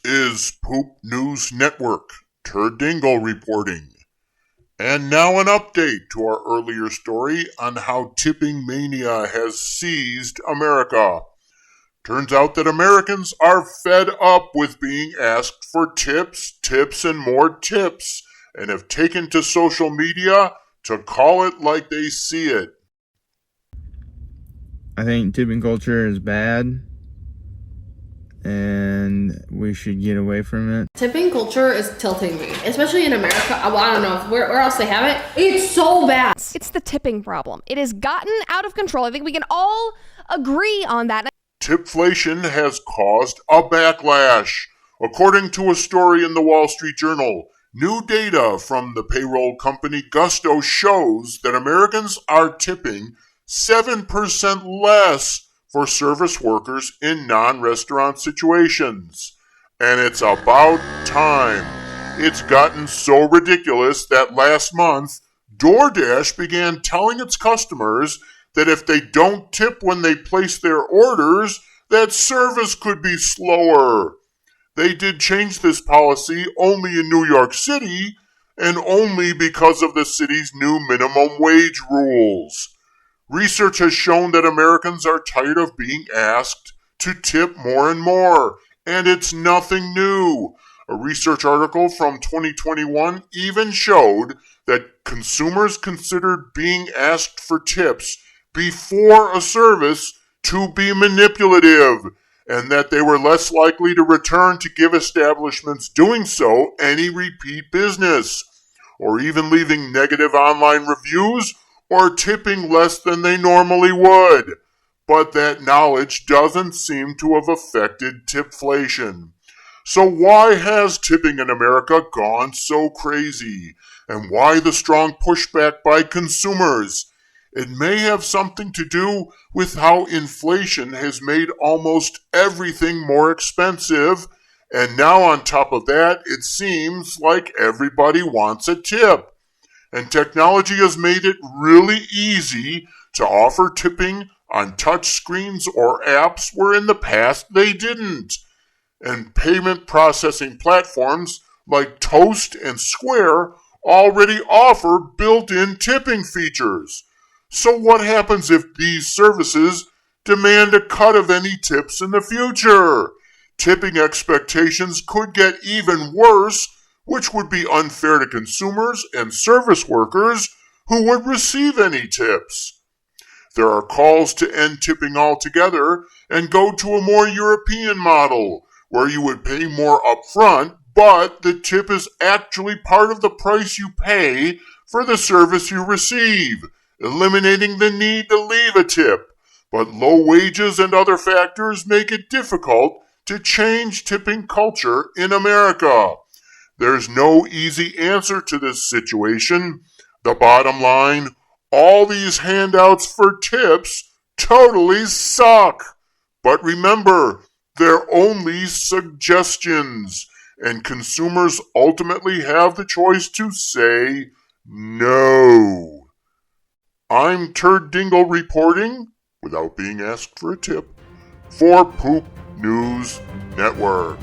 is Poop News Network, Turdingle reporting. And now an update to our earlier story on how tipping mania has seized America. Turns out that Americans are fed up with being asked for tips, and more tips, and have taken to social media to call it like they see it. I think tipping culture is bad, and we should get away from it. Tipping culture is tilting me, especially in America. Well, I don't know where else they have it. It's so bad. It's the tipping problem. It has gotten out of control. I think we can all agree on that. TIPFLATION has caused a backlash. According to a story in the Wall Street Journal, new data from the payroll company Gusto shows that Americans are tipping 7% less for service workers in non-restaurant situations. And it's about time. It's gotten so ridiculous that last month, DoorDash began telling its customers that if they don't tip when they place their orders, that service could be slower. They did change this policy only in New York City, and only because of the city's new minimum wage rules. Research has shown that Americans are tired of being asked to tip more and more, and it's nothing new. A research article from 2021 even showed that consumers considered being asked for tips before a service to be manipulative, and that they were less likely to return to give establishments doing so any repeat business, or even leaving negative online reviews or tipping less than they normally would. But that knowledge doesn't seem to have affected tipflation. So why has tipping in America gone so crazy? And why the strong pushback by consumers? It may have something to do with how inflation has made almost everything more expensive, and now on top of that, it seems like everybody wants a tip. And technology has made it really easy to offer tipping on touch screens or apps where in the past they didn't. And payment processing platforms like Toast and Square already offer built-in tipping features. So what happens if these services demand a cut of any tips in the future? Tipping expectations could get even worse, which would be unfair to consumers and service workers who would receive any tips. There are calls to end tipping altogether and go to a more European model, where you would pay more upfront, but the tip is actually part of the price you pay for the service you receive, eliminating the need to leave a tip. But low wages and other factors make it difficult to change tipping culture in America. There's no easy answer to this situation. The bottom line, all these handouts for tips totally suck. But remember, they're only suggestions, and consumers ultimately have the choice to say no. I'm Turdingle reporting, without being asked for a tip, for Poop News Network.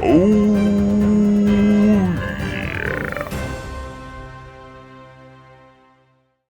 Oh.